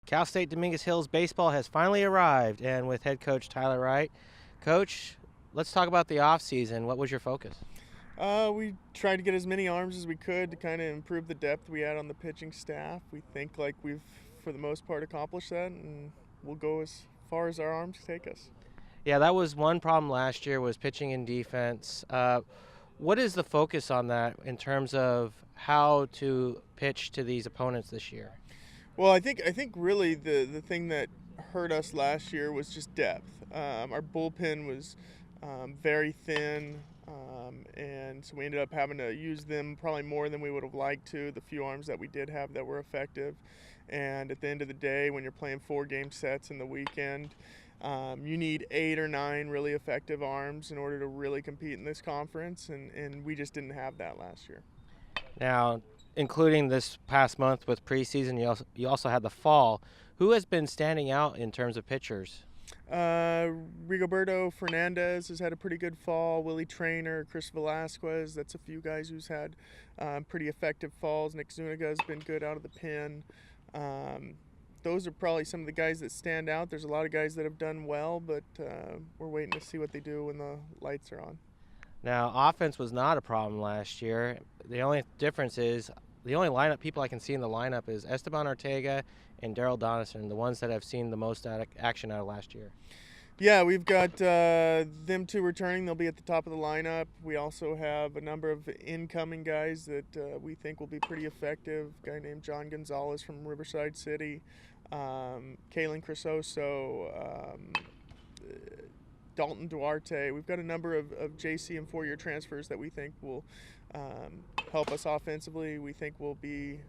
Cal State Dominguez Hills baseball has finally arrived, and with head coach Tyler Wright. Coach, let's talk about the offseason. What was your focus? We tried to get as many arms as we could to kind of improve the depth we had on the pitching staff. We think like we've, for the most part, accomplished that, and we'll go as far as our arms take us. Yeah, that was one problem last year, was pitching and defense. What is the focus on that in terms of how to pitch to these opponents this year? Well, I think really the thing that hurt us last year was just depth. Our bullpen was very thin, and so we ended up having to use them probably more than we would have liked to, the few arms that we did have that were effective. And at the end of the day, when you're playing 4-game sets in the weekend, you need 8 or 9 really effective arms in order to really compete in this conference, and we just didn't have that last year. Now, including this past month with preseason, you also had the fall. Who has been standing out in terms of pitchers? Rigo Fernandez has had a pretty good fall. Willie Trainer, Chris Velasquez, that's a few guys who's had pretty effective falls. Nick Zuniga has been good out of the pen. Those are probably some of the guys that stand out. There's a lot of guys that have done well, but we're waiting to see what they do when the lights are on. Now, offense was not a problem last year. The only difference is the only people I can see in the lineup is Esteban Ortega and Daryl Donison, the ones that have seen the most action out of last year. Yeah, we've got them two returning. They'll be at the top of the lineup. We also have a number of incoming guys that we think will be pretty effective. A guy named John Gonzalez from Riverside City, Kalen Crisoso, Dalton Duarte. We've got a number of JC and 4-year transfers that we think will help us offensively. We think we'll be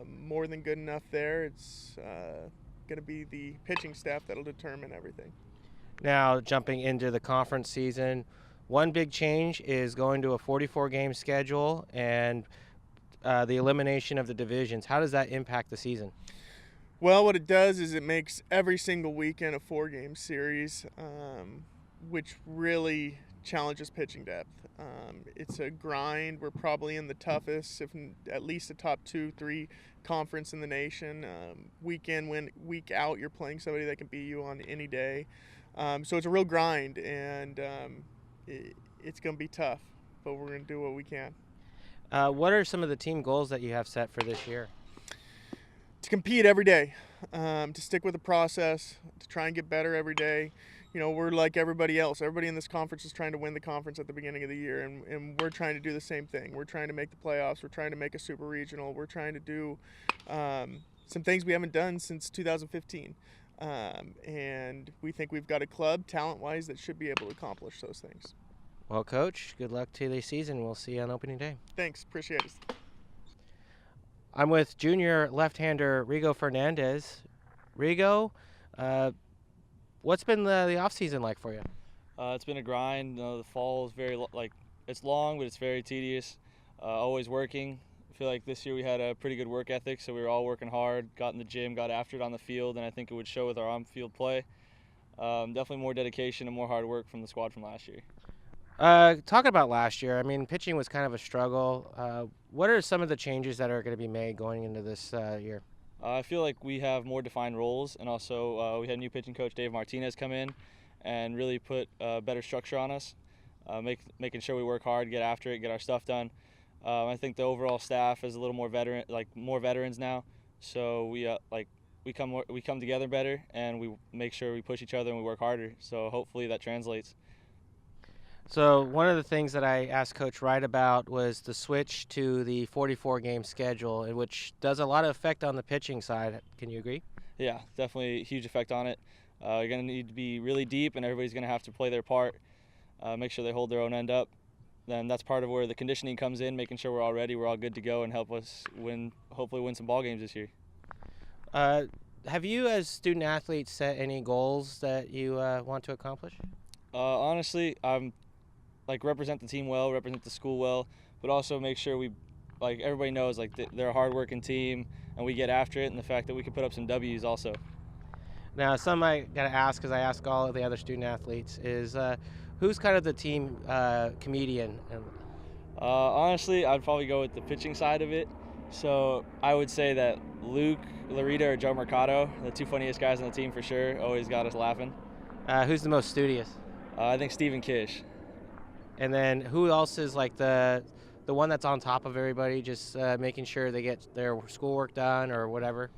more than good enough there. It's going to be the pitching staff that'll determine everything. Now, jumping into the conference season, one big change is going to a 44-game schedule and the elimination of the divisions. How does that impact the season? Well, what it does is it makes every single weekend a 4-game series, which really challenges pitching depth. It's a grind. We're probably in the toughest, if at least a top 2-3 conference in the nation. Week in, week out, you're playing somebody that can beat you on any day. So it's a real grind, and it's going to be tough, but we're going to do what we can. What are some of the team goals that you have set for this year? To compete every day, to stick with the process, to try and get better every day. You know, we're like everybody else. Everybody in this conference is trying to win the conference at the beginning of the year, and we're trying to do the same thing. We're trying to make the playoffs. We're trying to make a super regional. We're trying to do some things we haven't done since 2015. And we think we've got a club, talent-wise, that should be able to accomplish those things. Well, Coach, good luck to the season. We'll see you on opening day. Thanks. Appreciate it. I'm with junior left-hander Rigo Fernandez. Rigo, what's been the off-season like for you? It's been a grind. The fall is very it's long, but it's very tedious. Always working. I feel like this year we had a pretty good work ethic, so we were all working hard, got in the gym, got after it on the field, and I think it would show with our on-field play. Definitely more dedication and more hard work from the squad from last year. Talking about last year, I mean, pitching was kind of a struggle. What are some of the changes that are going to be made going into this year? I feel like we have more defined roles, and also we had new pitching coach Dave Martinez come in and really put better structure on us, making sure we work hard, get after it, get our stuff done. I think the overall staff is a little more more veterans now, so we come together better, and we make sure we push each other and we work harder. So hopefully that translates. So one of the things that I asked Coach Wright about was the switch to the 44-game schedule, which does a lot of effect on the pitching side. Can you agree? Yeah, definitely a huge effect on it. You're going to need to be really deep, and everybody's going to have to play their part, make sure they hold their own end up. Then that's part of where the conditioning comes in, making sure we're all ready, we're all good to go, and help us hopefully win some ball games this year. Have you, as student athletes, set any goals that you want to accomplish? Honestly, I'm represent the team well, represent the school well, but also make sure everybody knows they're a hard-working team and we get after it, and the fact that we can put up some W's also. Now, some I got to ask, because I ask all of the other student athletes, is who's kind of the team comedian? Honestly, I'd probably go with the pitching side of it. So I would say that Luke Larita or Joe Mercado, the two funniest guys on the team for sure. Always got us laughing. Who's the most studious? I think Stephen Kish. And then who else is like the one that's on top of everybody, just making sure they get their schoolwork done or whatever?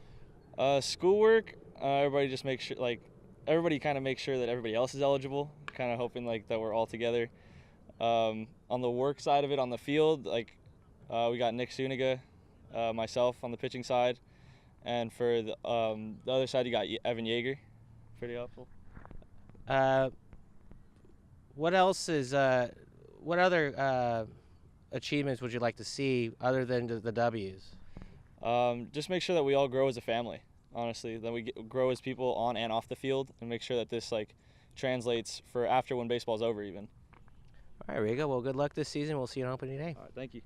Schoolwork, everybody just makes sure, like, everybody kind of makes sure that everybody else is eligible, kind of hoping like that we're all together. On the work side of it, on the field, like we got Nick Suniga, myself on the pitching side, and for the other side you got Evan Yeager. Pretty helpful. What else is what other achievements would you like to see other than the W's? Just make sure that we all grow as a family. Honestly, that we grow as people on and off the field, and make sure that this like translates for after when baseball's over even. All right, Rigo. Well, good luck this season. We'll see you on opening day. All right, thank you.